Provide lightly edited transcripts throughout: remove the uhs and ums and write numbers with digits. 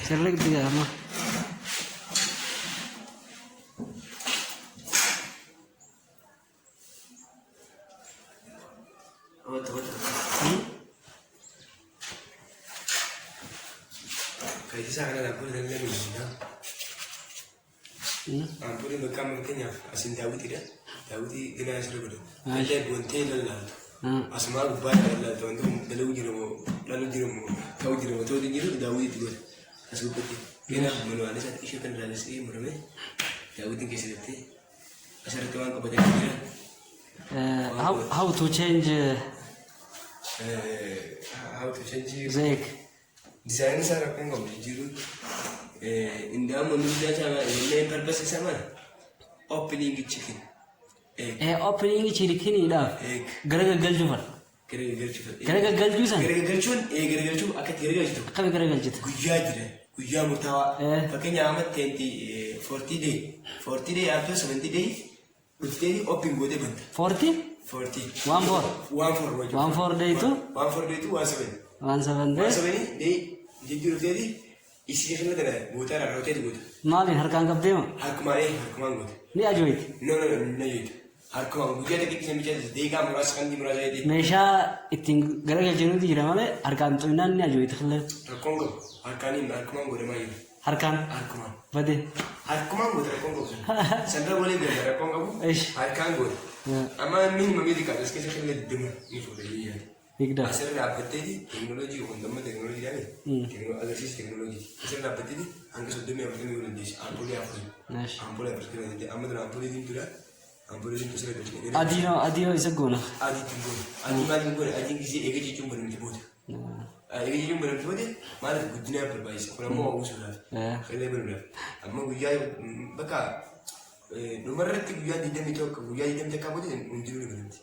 Select dia mah. Kayak sana ada pun dan lagi ampun bekam mungkin ya asin Dawud tidak Dawud kena seru betul ada bonte lalu asma ubah lalu tu lalu jirumu kau jirumu tu jiru Dawud itu asu peti kena manual saat isu kan lalu sih mereka Dawud yang kisah itu asal tuan kau baca dia How to change Zek desain saya kan kau jiru indah manusia sama ini purpose sama opening chicken opening chicken ini dah gara-gara jual gara-gara jual gara-gara jual akan gara-gara itu kami gara-gara jual guyya murtawa fakirnya amat 40 day atau 70 day udah open gede benda 40 14 day itu 17 day jujur jadi isi kan ada buta ada roti itu malin harga anggap dia harkumang buta ni ajoit no ajoit harkumang buta tapi kita bicara deka merasakan di merasa itu mesha iting gara-gara jenuh di mana harga antuinan ni ajoit khale harkumang buta mayu harkumang bade harkumang buta sandra boleh gak harkumang harkumang buta ama minimum ini kan sekitar kita demo itu dia Ikda. Asal dapat ini teknologi, undang teknologi ni, teknologi teknologi. Asal dapat ini, angkat sudah memang kami boleh dis, ampul apa? Ampul apa? Kita jadi amat ampul ini tu lah, ampul ini tu saya bercakap. Adio isa guna. Adi macam guna, adi kisi ega cium beram jemput. Ega cium beram jemput, malah gudnya berbahasa. Kalau mau usul lah, kalau beram. Amma gujai, baka. Nomor itu gujai di dalam itu, gujai di dalam cakap itu unjuk ni berhenti.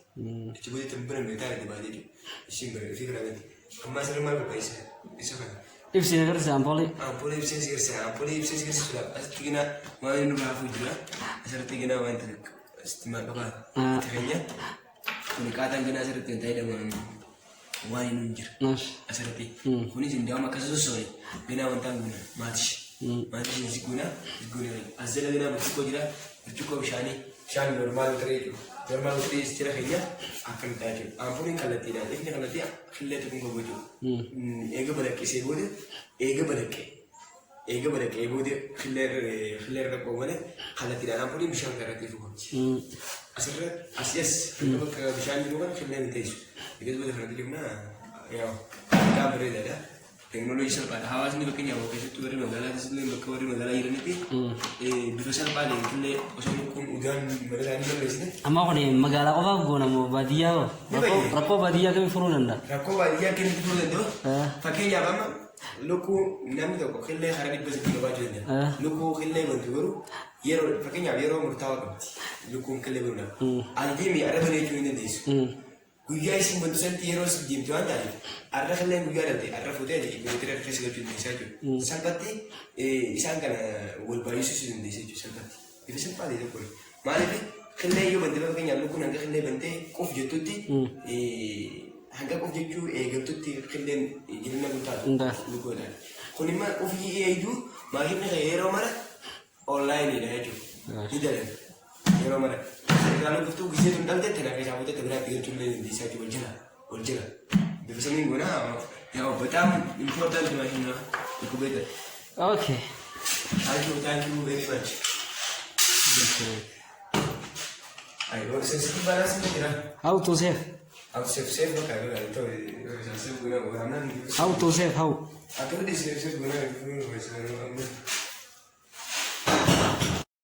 Coba dia tempat mereka ada di bawah itu, isi mereka fikir lagi. Amma sering malu berpaisa, isu kan. Ipsi negara sampoli. Ampoli ipsi sudah. Asal tigina main rumah aku juga. Asal tigina main tu, istimewa apa? Tiganya, pendekatan kena asal tigina tidak main nunjir. Asal tigina. Kuni jenjang makan sesuai. Kena mantang guna, mati si guna. Asal kena bercukup juga, bercukup shani normal terus. Normal terus istilah kaya akan tajuk. Ampun yang kalau tidak, ini kalau tidak, khilaf itu pun begitu. Ega balik ke sebudi, ega balik, sebudi khilaf apa mana? Kalau tidak ampun ini bisa angkat itu pun. Asias, kalau bisa ini pun khilaf itu. Jadi sebudi khilaf itu mana? Ya, kita berbeda dah. Teknologi serba hawa sini begini ya, waktu itu dari negara itu dari negara Iran itu, bisa serba deh, kile, osok udah mereka ini dari sini. Amma kau ni magala kau apa guna mau badia rako badia kami furunan dah. Rako badia kami furunan tu, pakai ya apa? Luku nama tu, kile hari ini bersih kita baca ni. Luku kile bantu baru, yero pakai ya yero murtawa kan, luku kile baru na. Adi mi ada banyak tu ini dis. Guyya isin bantu senti yero sejim tuan tadi. Ada kalian guyya nanti, ada foto ni, ibu tidak kasih kerja di sana. Sampati, isan kan wal bayi susu di sana sampati. Itu sampati itu pun. Malah ni kalian yo bantu pakai ya luku nanti kalian bantu kof jatuti, hangga kof jatu jatuti kalian ini nak buta luku ada. Kau ni mah kof itu, makin ni yero mana online ni dah itu. Tidak ada yero mana. Kalau betul bisa tentang dia tidak kisah kita terberat tiga cuma di sana berjalan. Bisa minggu na, ya betul important macam mana, itu betul. Okay. Thank you very much. Ayo, sensitif balas ni kira. Auto save. Save macam mana itu? Save guna guna mana? Auto save how? Aku di save guna